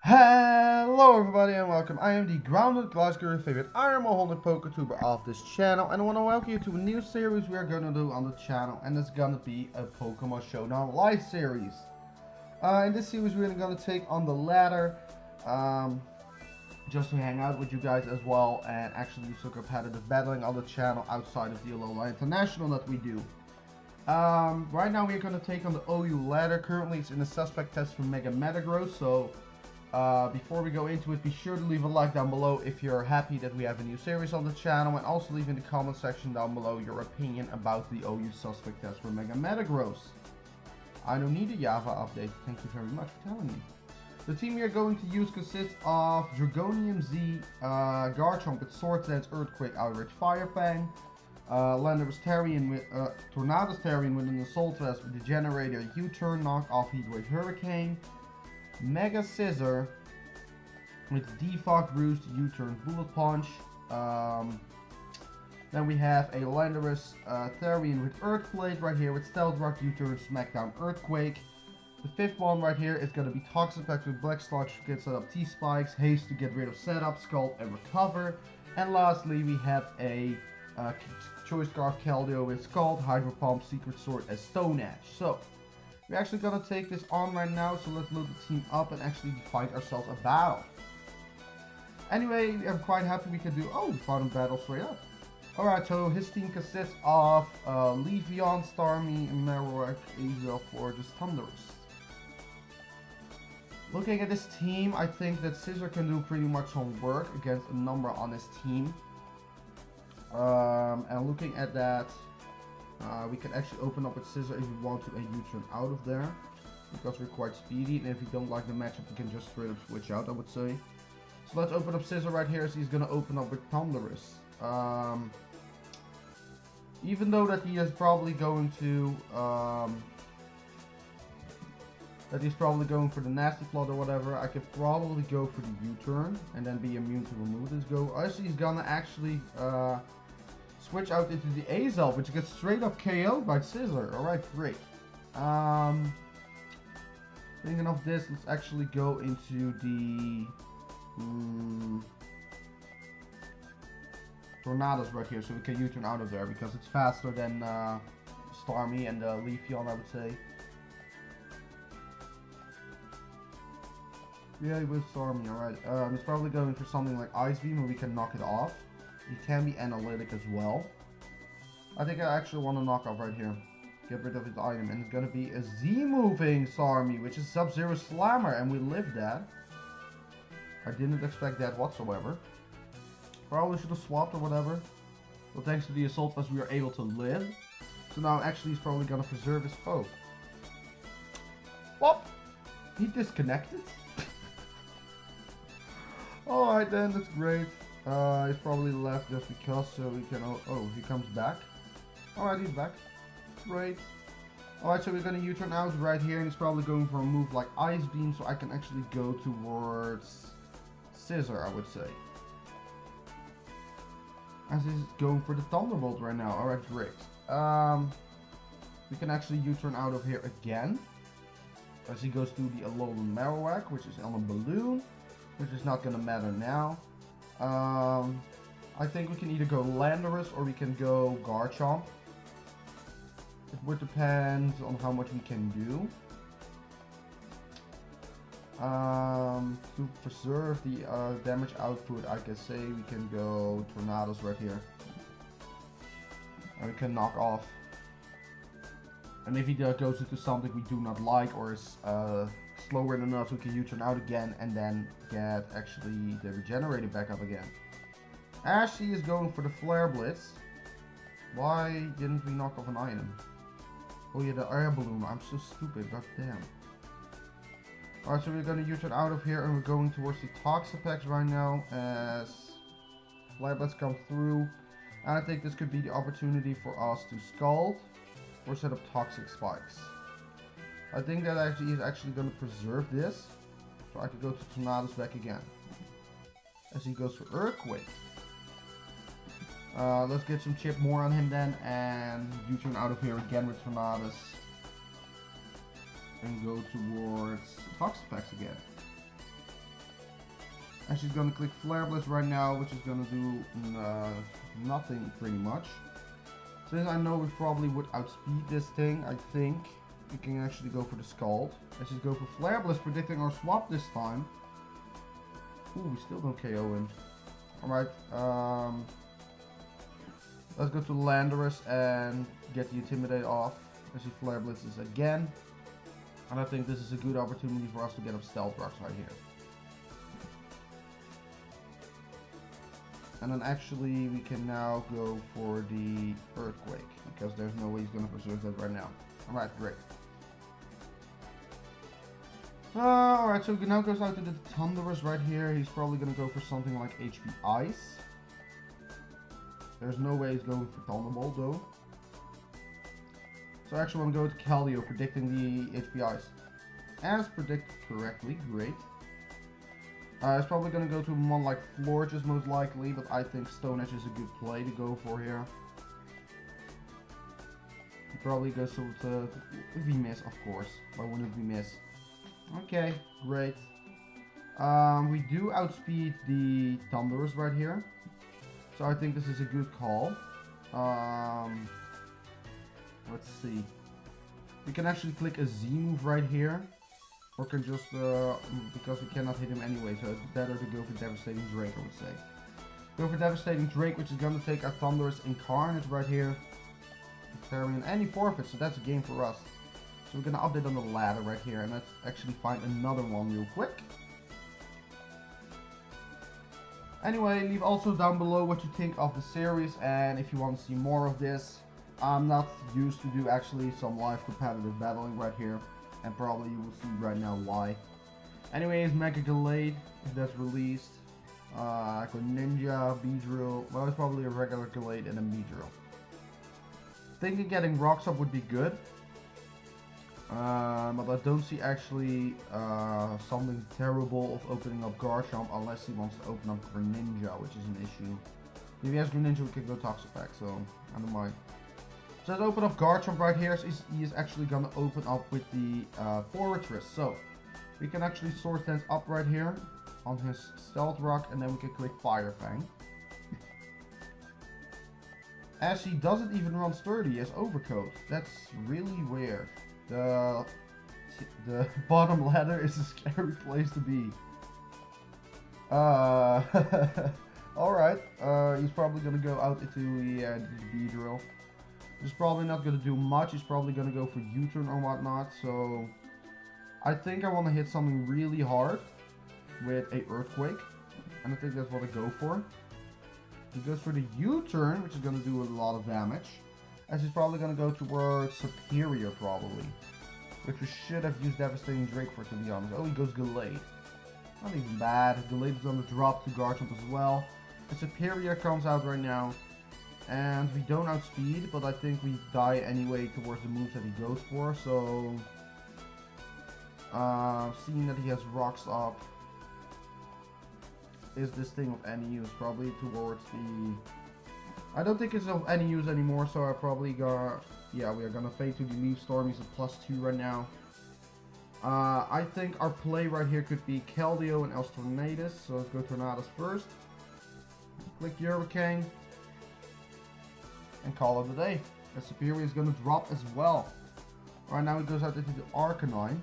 Hello everybody and welcome. I am the grounded Glasgow, your favorite Iron holding PokeTuber of this channel, and I want to welcome you to a new series we are going to do on the channel, and it's going to be a Pokemon Showdown live series. In this series we're going to take on the ladder, just to hang out with you guys as well, and actually do some competitive battling on the channel outside of the Alola International that we do. Right now we're going to take on the OU ladder. Currently it's in the suspect test for Mega Metagross, so before we go into it, be sure to leave a like down below if you're happy that we have a new series on the channel, and also leave in the comment section down below your opinion about the OU suspect test for Mega Metagross. I don't need a Java update, thank you very much for telling me. The team we are going to use consists of Dragonium Z, Garchomp with Sword Dance, Earthquake, Outrage, Fire Fang, Landorus Terrian with Tornadus Terrian with an Assault Vest with the Generator, U-Turn, Knock Off, Heatwave, Hurricane, Mega Scissor with Defog, Roost, U-Turn, Bullet Punch. Then we have a Landorus Therian with Earthquake right here with Stealth Rock, U-Turn, Smackdown, Earthquake. The fifth one right here is going to be Toxapex with Black Sludge to get set up T-Spikes, Haste to get rid of Setup, Scald, and Recover. And lastly we have a Choice Scarf Keldeo with Scald, Hydro Pump, Secret Sword, and Stone Edge. So we're actually going to take this on right now, so let's load the team up and actually fight ourselves a battle. Anyway, I'm quite happy we can do... Oh, we found a battle straight up. Alright, so his team consists of Leafeon, Starmie, Marowak, Azel, Forges, Thundurus. Looking at this team, I think that Scissor can do pretty much some work against a number on his team. And looking at that... we can actually open up with Scissor if we want to a U-turn out of there, because we're quite speedy, and if you don't like the matchup you can just straight up switch out, I would say. So let's open up Scissor right here, so he's going to open up with Thundurus. Even though that he is probably going to for the Nasty Plot or whatever, I could probably go for the U-turn and then be immune to remove this go. Actually he's gonna actually switch out into the Azel, which gets straight up KO'd by Scissor. Alright, great. Thinking of this, let's actually go into the Tornadoes right here, so we can U-turn out of there, because it's faster than Starmie and Leafeon, I would say. Yeah, with Starmie, alright. It's probably going for something like Ice Beam, and we can knock it off. It can be analytic as well. I think I actually want to knock off right here. Get rid of his item. And it's going to be a Z-moving Starmie, which is Sub-Zero Slammer. And we lived that. I didn't expect that whatsoever. Probably should have swapped or whatever. But thanks to the Assault Vest we are able to live. So now actually he's probably going to preserve his foe. Whoop! He disconnected. Alright then, that's great. He's probably left just because, so we can... Oh, he comes back. Alright, he's back. Great. Alright, so we're going to U-turn out right here, and he's probably going for a move like Ice Beam, so I can actually go towards Scissor, I would say. As he's going for the Thunderbolt right now. Alright, great. We can actually U-turn out of here again. As he goes through the Alolan Marowak, which is on a balloon. Which is not going to matter now. I think we can either go Landorus or we can go Garchomp. It would depend on how much we can do. To preserve the damage output, I can say we can go Tornadoes right here. And we can knock off. And if he goes into something we do not like or is slower than us, we can U-turn out again and then get actually the Regenerator back up again. Ashley is going for the Flare Blitz. Why didn't we knock off an item? Oh yeah, the air balloon. I'm so stupid, god damn. Alright, so we're gonna U-turn out of here and we're going towards the Toxapex right now as Flare Blitz come through. And I think this could be the opportunity for us to Scald or set up Toxic Spikes. I think that actually is actually going to preserve this. So I could go to Tornadoes back again. As he goes for Earthquake. Let's get some chip more on him then. And U-turn out of here again with Tornadoes. and go towards Toxapex again. And she's gonna click Flare Blitz right now, which is gonna do nothing pretty much. Since I know we probably would outspeed this thing, I think we can actually go for the Scald. Let's just go for Flare Blitz, predicting our swap this time. Ooh, we still don't KO him. Alright, let's go to Landorus and get the Intimidate off. As he Flare Blitzes again. And I think this is a good opportunity for us to get up Stealth Rocks right here. And then actually we can now go for the Earthquake, because there's no way he's going to preserve that right now. Alright, great. Alright, so he now goes out to the Thunderous right here. He's probably going to go for something like HP Ice. There's no way he's going for Thunderbolt though. So I actually want to go to Keldeo, predicting the HP Ice. As predicted correctly, great. It's probably going to go to one like Florges most likely, but I think Stone Edge is a good play to go for here. He probably goes to if we miss, of course. Why wouldn't we miss? Okay, great. We do outspeed the Thunderous right here, so I think this is a good call. Let's see. We can actually click a Z move right here. Or can just, because we cannot hit him anyway, so it's better to go for Devastating Drake, I would say. Go for Devastating Drake, which is going to take our Thunderous Incarnate right here. And he forfeits, so that's a game for us. So we're going to update on the ladder right here, and let's actually find another one real quick. Anyway, leave also down below what you think of the series, and if you want to see more of this. I'm not used to do actually some live competitive battling right here. And probably you will see right now why. Anyways, Mega Gallade, if that's released. Ninja, Beedrill. Well, it's probably a regular Gallade and a Beedrill. Thinking getting Rocks up would be good. But I don't see actually something terrible of opening up Garchomp unless he wants to open up Greninja, which is an issue. If he has Greninja, we can go Toxapex, so I don't mind. So let's open up Garchomp right here. So he is actually going to open up with the Fortress. So we can actually Sword Dance up right here on his Stealth Rock, and then we can click Fire Fang. As he doesn't even run Sturdy as Overcoat. That's really weird. The bottom ladder is a scary place to be. Alright, he's probably going to go out into the Beedrill. He's probably not going to do much. He's probably going to go for U-turn or whatnot. So I think I want to hit something really hard with a Earthquake. And I think that's what I go for. He goes for the U-turn, which is going to do a lot of damage. As he's probably going to go towards Superior probably. Which we should have used Devastating Drake for, to be honest. Oh, he goes Gallade. Not even bad. Gallade is going to drop to Garchomp as well. The Superior comes out right now. And we don't outspeed, but I think we die anyway towards the moves that he goes for. So, seeing that he has Rocks up, is this thing of any use? Probably towards the... I don't think it's of any use anymore, so I probably got... Yeah, we are gonna fade to the Leaf Storm. He's a +2 right now. I think our play right here could be Keldeo and Tornadus. So let's go Tornadus first. Click Hurricane. And call it a day. The Superior is going to drop as well. Right now he goes out into the Arcanine.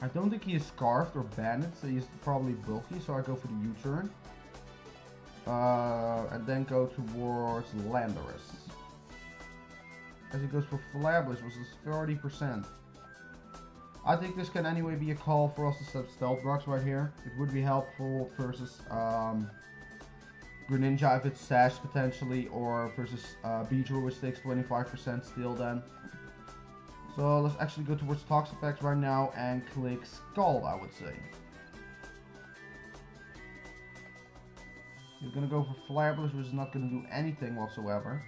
I don't think he is Scarfed or Banded, so he's probably bulky, so I go for the U-turn. And then go towards Landorus. As he goes for Flare Blitz, which is 30%. I think this can anyway be a call for us to set Stealth Rocks right here. It would be helpful versus Greninja if it's Sash potentially, or versus Beedrill, which takes 25% still then. So let's actually go towards Toxapex right now and click Scald, I would say. He's going to go for Flare Blitz, which is not going to do anything whatsoever.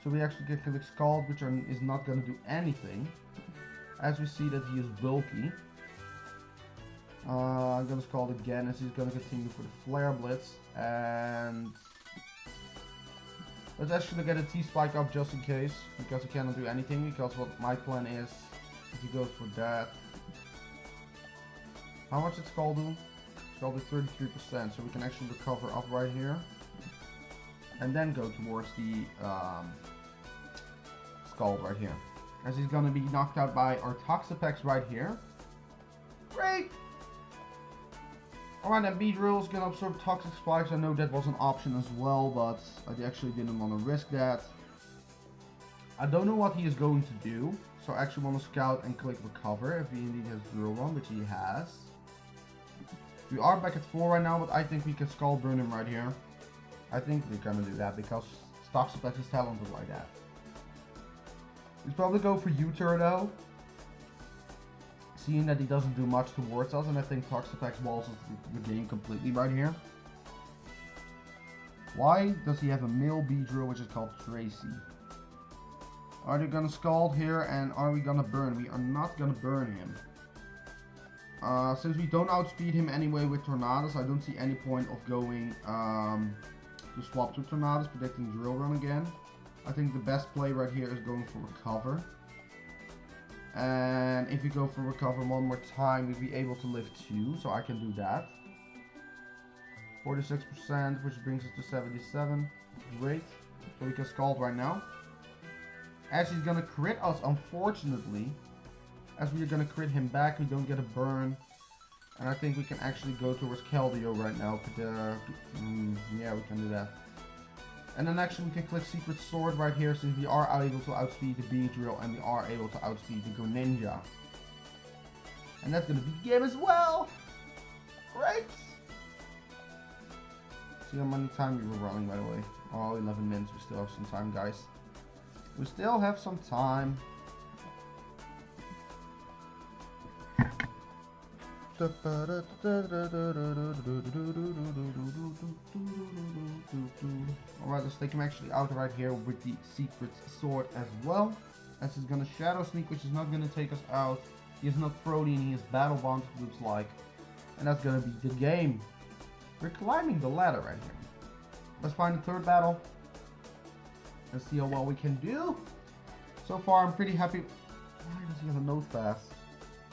So we actually can click Scald, which is not going to do anything. As we see that he is bulky. I'm going to Scald again as he's going to continue for the Flare Blitz. And let's actually get a T-Spike up just in case, because he cannot do anything, because what my plan is, if he goes for that. How much did Scald do? Scald is 33%, so we can actually recover up right here. And then go towards the Scald right here. As he's going to be knocked out by our Toxapex right here. Great! Alright, and Beedrill is going to absorb Toxic Spikes. I know that was an option as well, but I actually didn't want to risk that. I don't know what he is going to do, so I actually want to scout and click recover if he indeed has Drill Run, which he has. We are back at 4 right now, but I think we can Scald Burn him right here. I think we're going to do that because Toxapex is talented like that. He's probably go for U-turn though, seeing that he doesn't do much towards us, and I think Toxapex walls the game completely right here. Why does he have a male Beedrill which is called Tracy? Are they gonna Scald here, and are we gonna burn? We are not gonna burn him. Since we don't outspeed him anyway with Tornadus, I don't see any point of going to swap to Tornadus, predicting Drill Run again. I think the best play right here is going for Recover. And if we go for Recover one more time, we'll be able to live 2, so I can do that. 46%, which brings us to 77. Great. So we can Scald right now. As he's gonna crit us, unfortunately. As we are gonna crit him back, we don't get a burn. And I think we can actually go towards Keldeo right now. Yeah, we can do that. And then actually we can click Secret Sword right here, since we are able to outspeed the Beedrill and we are able to outspeed the Greninja. And that's gonna be the game as well! Great! See how many time we were running, by the way. Oh, 11 minutes, we still have some time, guys. We still have some time. Alright, let's take him actually out right here with the Secret Sword as well. As he's gonna Shadow Sneak, which is not gonna take us out. He is not Protean, he is Battle Bond, it looks like. And that's gonna be the game. We're climbing the ladder right here. Let's find the third battle. And see how well we can do. So far, I'm pretty happy. Why does he have a Nose Pass?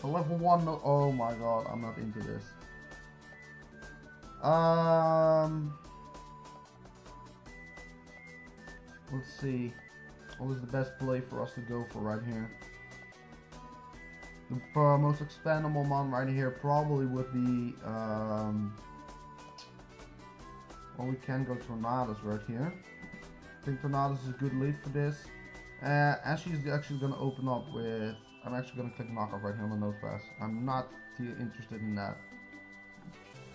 A level 1 no. Oh my god, I'm not into this. Let's see. What is the best play for us to go for right here? The most expandable one right here probably would be. Well, we can go Tornadus right here. I think Tornadus is a good lead for this. And she's actually going to open up with. I'm actually going to click Knockoff right here on the Nose Pass. I'm not too interested in that.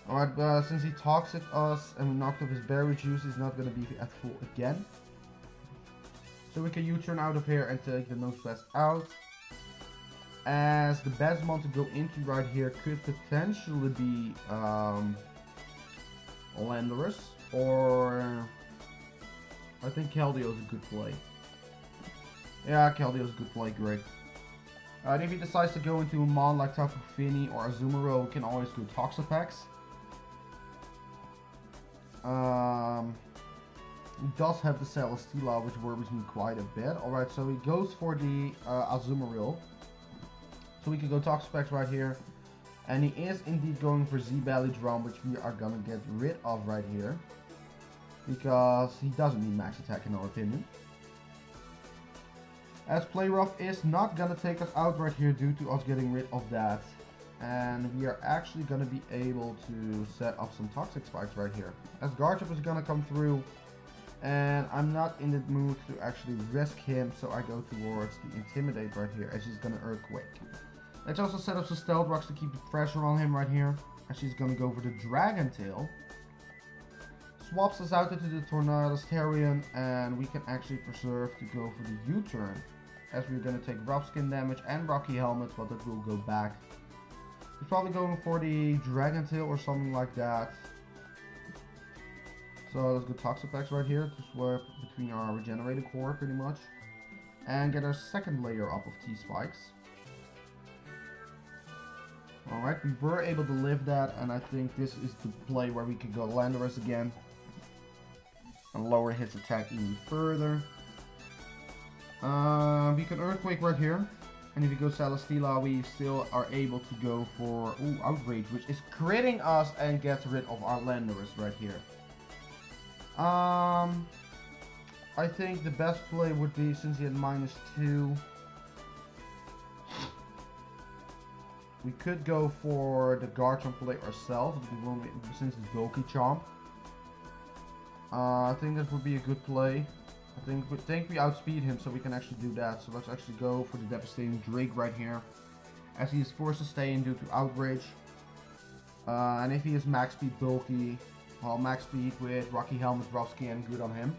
Alright, but since he toxic us and we knocked off his berry juice, he's not going to be at full again. So we can U-turn out of here and take the Nose Pass out. As the best one to go into right here could potentially be Landorus, or I think Keldeo is a good play. Yeah, Keldeo is a good play, great. If he decides to go into a mon like Tapu Fini or Azumarill, we can always go Toxapex. He does have the Celesteela, which worries me quite a bit. Alright, so he goes for the Azumarill. So we can go Toxapex right here. And he is indeed going for Z-Belly Drum, which we are gonna get rid of right here. Because he doesn't need max attack in our opinion. As Play Rough is not gonna take us out right here due to us getting rid of that. And we are actually gonna be able to set up some Toxic Spikes right here. As Garchomp is gonna come through. And I'm not in the mood to actually risk him, so I go towards the Intimidate right here as he's gonna Earthquake. Let's also set up some Stealth Rocks to keep the pressure on him right here. As she's gonna go for the Dragon Tail. Swaps us out into the Tornadus Therian, and we can actually preserve to go for the U-turn. As we're gonna take Rough Skin damage and Rocky Helmet, but that will go back. He's probably going for the Dragon Tail or something like that. So let's go Toxapex right here to swap between our regenerated core pretty much. And get our second layer up of T-Spikes. Alright, we were able to live that, and I think this is the play where we could go Landorus again. And lower his attack even further. We can Earthquake right here. And if you go Celesteela, we still are able to go for Outrage, which is critting us and gets rid of our Landorus right here. I think the best play would be, since he had -2, we could go for the Garchomp play ourselves, since it's bulky Chomp. I think that would be a good play. I think we outspeed him, so we can actually do that. So let's actually go for the Devastating Drake right here, as he is forced to stay in due to Outrage. And if he is max speed bulky, well, max speed with Rocky Helmet, Rosky, and good on him.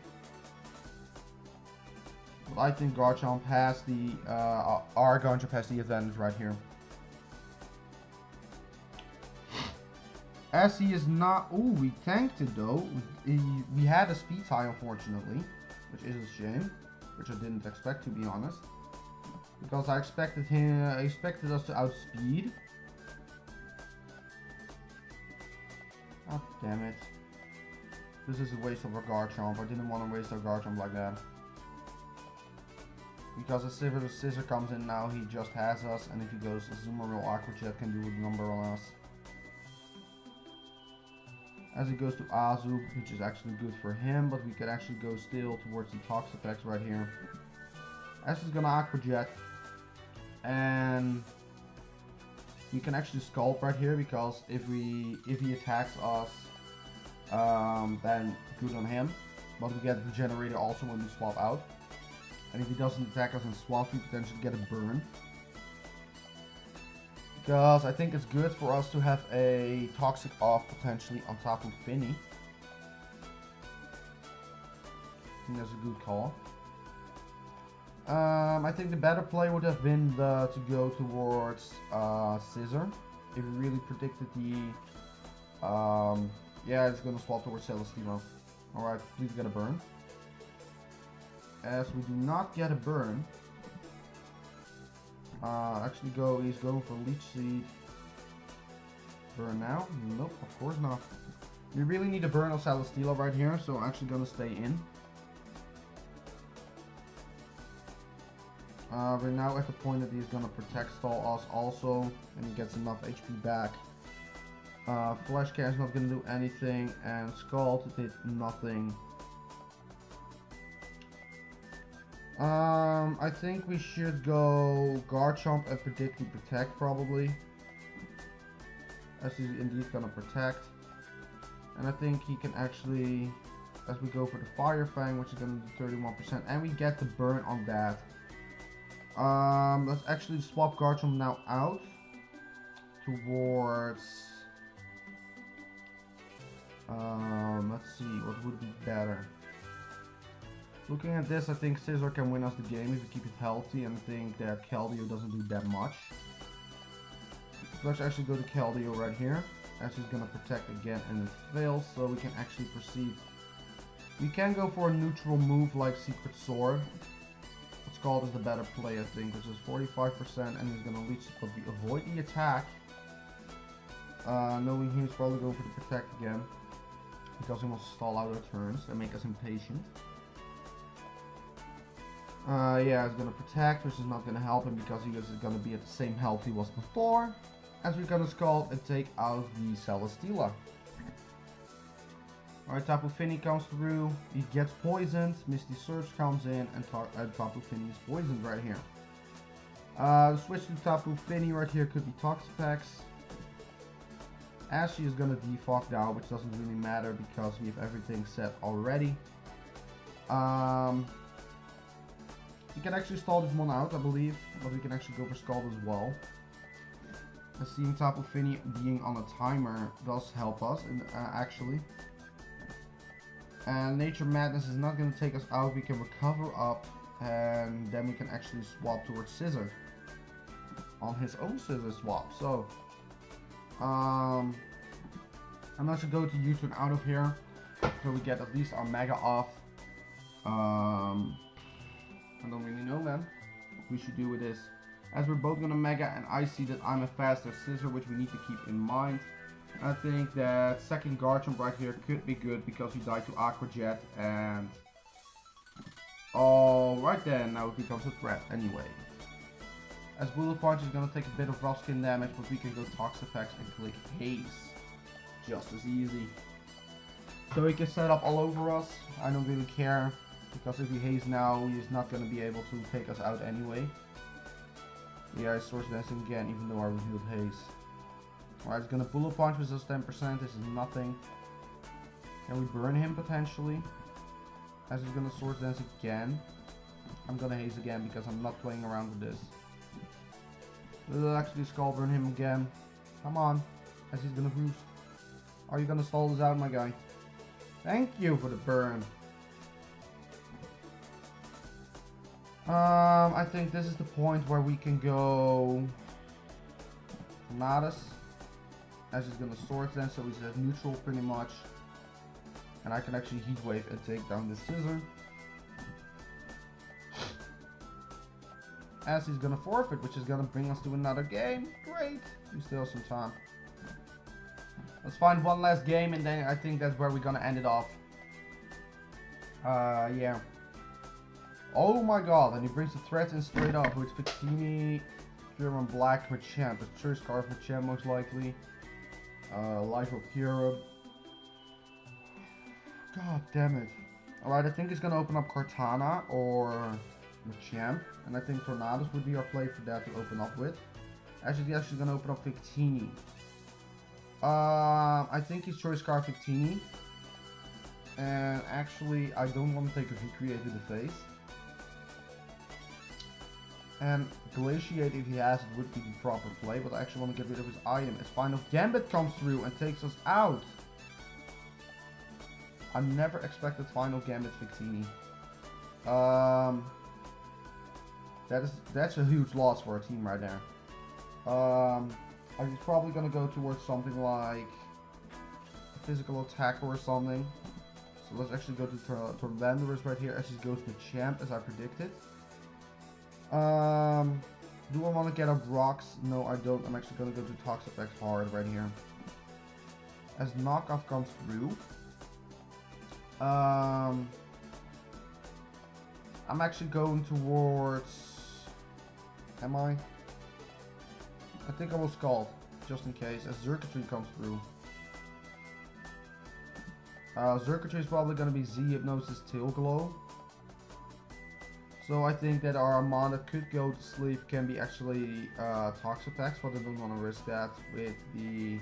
But I think Garchomp has the our Garchomp has the advantage right here. As he is not... Ooh, we tanked it though. We had a speed tie, unfortunately, which is a shame, which I didn't expect, to be honest, because I expected us to outspeed. God damn it. This is a waste of a Garchomp. I didn't want to waste our Garchomp like that. Because as the Scissor comes in now, he just has us, and if he goes Azumarill, Aqua Jet can do a number on us. As he goes to Azu, which is actually good for him, but we could actually go still towards the Toxapex right here. As he's gonna Aqua Jet, and we can actually Scald right here, because if he attacks us, then good on him. But we get the Generator also when we swap out. And if he doesn't attack us and swap, we potentially get a burn. Because I think it's good for us to have a Toxic off potentially on top of Finny. I think that's a good call. I think the better play would have been to go towards Scissor. If we really predicted the... yeah, it's going to swap towards Celesteela. Alright, please get a burn. As we do not get a burn, he's going for Leech Seed. Burn now? Nope, of course not. We really need a burn of Celesteela right here, so I'm actually gonna stay in. We're now at the point that he's gonna Protect Stall us also, and he gets enough HP back. Flash Cat is not gonna do anything, and Scald did nothing. I think we should go Garchomp and Predictly Protect probably, as he's indeed gonna Protect. And I think he can actually, as we go for the Fire Fang, which is gonna do 31%, and we get the burn on that. Let's actually swap Garchomp now out towards, let's see, what would be better. Looking at this, I think Scissor can win us the game if we keep it healthy, and I think that Keldeo doesn't do that much. So let's actually go to Keldeo right here, as he's gonna Protect again and it fails, so we can actually proceed. We can go for a neutral move like Secret Sword. What's called is the better play, I think, which is 45%, and he's gonna Leech it, but we avoid the attack. Knowing he's probably going for the Protect again, because he wants to stall out our turns and make us impatient. Yeah, he's gonna Protect, which is not gonna help him because he is gonna be at the same health he was before. As we're gonna Scald and take out the Celesteela. Alright, Tapu Fini comes through, he gets poisoned, Misty Surge comes in, and Tapu Fini is poisoned right here. Switch to Tapu Fini right here could be Toxapex. Ashy is gonna defog now, which doesn't really matter because we have everything set already. We can actually stall this one out, I believe, but we can actually go for Scald as well. Seeing Tapu Fini being on a timer does help us, actually. And Nature Madness is not going to take us out. We can recover up, and then we can actually swap towards Scissor on his own Scissor swap. So, I'm not going to go to U-turn out of here, so we get at least our Mega off. I don't really know, man, what we should do with this. As we're both gonna Mega, and I see that I'm a faster Scissor, which we need to keep in mind. I think that second Garchomp right here could be good because he died to Aqua Jet, and alright then, now it becomes a threat anyway. As Bullet Punch is gonna take a bit of rough skin damage, but we can go Tox Effects and click Haze. Just as easy. So he can set up all over us. I don't really care, because if we Haze now, he's not gonna be able to take us out anyway. Yeah, I Swords Dancing again, even though I revealed Haze. Alright, it's gonna Bullet Punch with us 10%, this is nothing. Can we burn him potentially? As he's gonna Swords Dance again. I'm gonna Haze again because I'm not playing around with this. We'll actually Skull Burn him again. Come on. As he's gonna boost. Are you gonna stall this out, my guy? Thank you for the burn. I think this is the point where we can go Tornadus. As he's gonna Swords Dance, so he's at neutral pretty much. And I can actually Heat Wave and take down the Scissor. As he's gonna forfeit, which is gonna bring us to another game. Great. We still have some time. Let's find one last game, and then I think that's where we're gonna end it off. Yeah. Oh my god, and he brings the threats in straight up with Victini, German Black Machamp, with Choice Scarf Machamp most likely. Life of Europe. God damn it. Alright, I think he's gonna open up Cortana or Machamp, and I think Tornadus would be our play for that to open up with. Actually, he's actually gonna open up Victini. I think he's Choice Scarf Victini. And actually, I don't want to take a Recreate to the face. And Glaciate, if he has it, would be the proper play, but I actually want to get rid of his item. As Final Gambit comes through and takes us out. I never expected Final Gambit Victini. That's a huge loss for our team right there. I'm probably gonna go towards something like a physical attacker or something. So let's actually go to Torlandorus right here as he goes to Champ as I predicted. Do I want to get up rocks? No, I don't. I'm actually gonna go to Tox Effects hard right here. As Knockoff comes through. I'm actually going towards... Am I? I think I will Scald, just in case, as Circuitry comes through. Circuitry is probably going to be Z Hypnosis Tail Glow. So I think that our Amon that could go to sleep can be actually Tox Effects, but I don't want to risk that with the...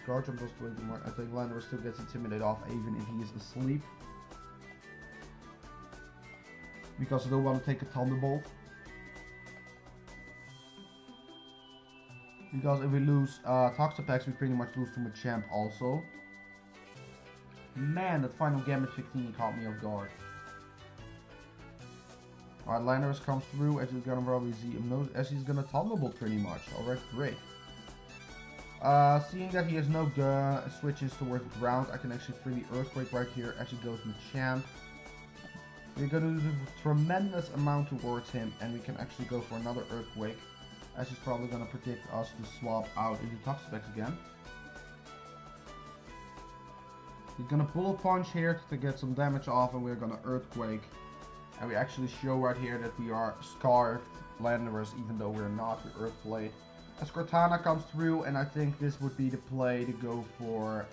Guardian plus 20 more. I think Landor still gets intimidated off even if he is asleep. Because I don't want to take a Thunderbolt. Because if we lose Toxapex, we pretty much lose to Machamp also. Man, that Final Gambit 15 caught me off guard. Alright, Landorus comes through as he's gonna probably see him, as he's gonna Thunderbolt pretty much. Alright, great. Seeing that he has no switches towards the ground, I can actually freely Earthquake right here as he goes Machamp. We're going to do a tremendous amount towards him, and we can actually go for another Earthquake, as he's probably going to predict us to swap out into Toxapex again. He's going to Bullet Punch here to get some damage off, and we're going to Earthquake. And we actually show right here that we are Scarfed Landorus, even though we're not, we're Earthblade. As Cortana comes through, and I think this would be the play to go for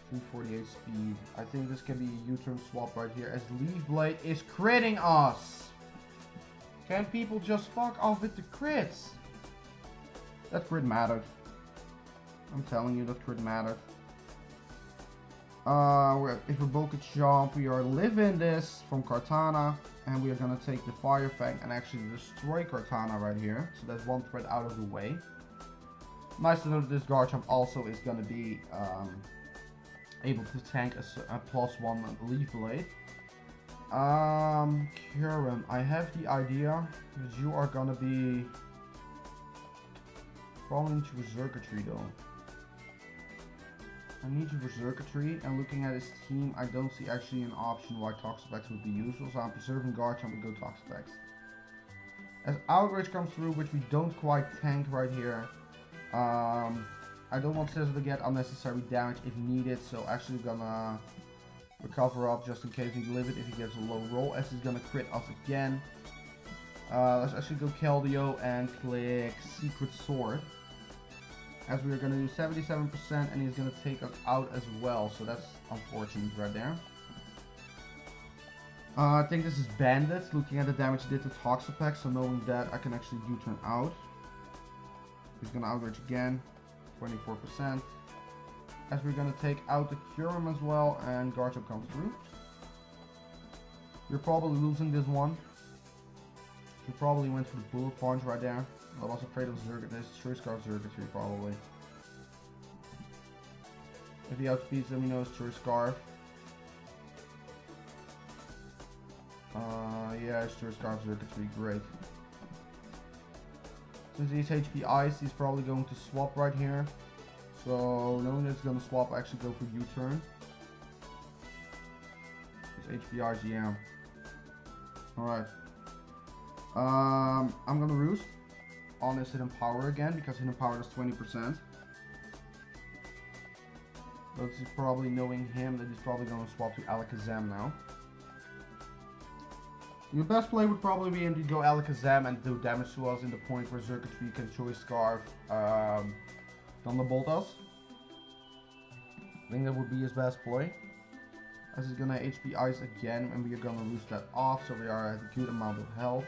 348 speed. I think this can be a U-turn swap right here, as Leaf Blade is critting us. Can people just fuck off with the crits? That crit mattered. I'm telling you, that crit mattered. If we're Bulk Jump, we are living this from Cortana. And we are going to take the Fire Fang and actually destroy Cortana right here. So that's one threat out of the way. Nice to know that this Garchomp also is going to be able to tank a +1 Leaf Blade. Kyurem, I have the idea that you are going to be falling into a Circuitry though. I need you for Circuitry, and looking at his team, I don't see actually an option why Toxapex would be useful, so I'm preserving Garchomp and go Toxapex. As Outrage comes through, which we don't quite tank right here, I don't want Scissor to get unnecessary damage if needed, so actually gonna recover up just in case we live it if he gets a low roll, as he's gonna crit us again. Let's actually go Keldeo and click Secret Sword. As we are going to do 77%, and he's going to take us out as well, so that's unfortunate right there. I think this is Bandit, looking at the damage he did to Toxapex, so knowing that I can actually U-turn out. He's going to outrage again, 24%. As we're going to take out the Kyurem as well, and Garchomp comes through. You're probably losing this one. You probably went for the Bullet Punch right there. I was afraid of this Choice Scarf Circuitry probably. If he outspeeds him, he knows Choice Scarf. Yeah, it's Choice Scarf Circuitry, great. Since he's HP Ice, he's probably going to swap right here. So, knowing that he's going to swap, I actually go for U-turn. It's HP Ice, yeah. Alright. I'm gonna Roost on his Hidden Power again, because Hidden Power does 20%. But he's probably knowing him that he's probably gonna swap to Alakazam now. Your best play would probably be him to go Alakazam and do damage to us in the point where Circuitry can Choice Scarf Thunderbolt us. I think that would be his best play. As he's gonna HP Ice again, and we are gonna Roost that off, so we are at a good amount of health.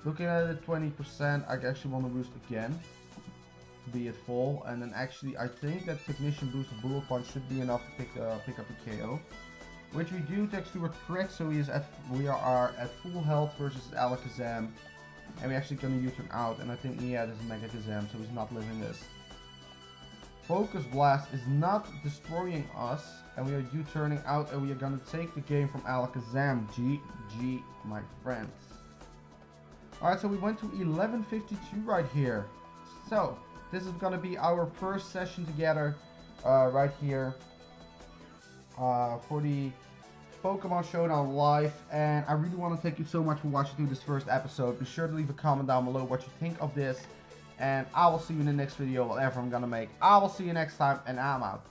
Looking at it 20%, I actually want to Roost again. Be it full, and then actually I think that Technician Boost of Bullet Punch should be enough to pick up the KO. Which we do thanks to a crit, so we are at full health versus Alakazam. And we're actually gonna U-turn out, and I think Niad is Mega Kazam, so he's not living this. Focus Blast is not destroying us, and we are U-turning out, and we are gonna take the game from Alakazam. GG, my friends. Alright, so we went to 11:52 right here. So, this is gonna be our first session together right here for the Pokemon Showdown live. And I really want to thank you so much for watching through this first episode. Be sure to leave a comment down below what you think of this. And I will see you in the next video, whatever I'm gonna make. I will see you next time, and I'm out.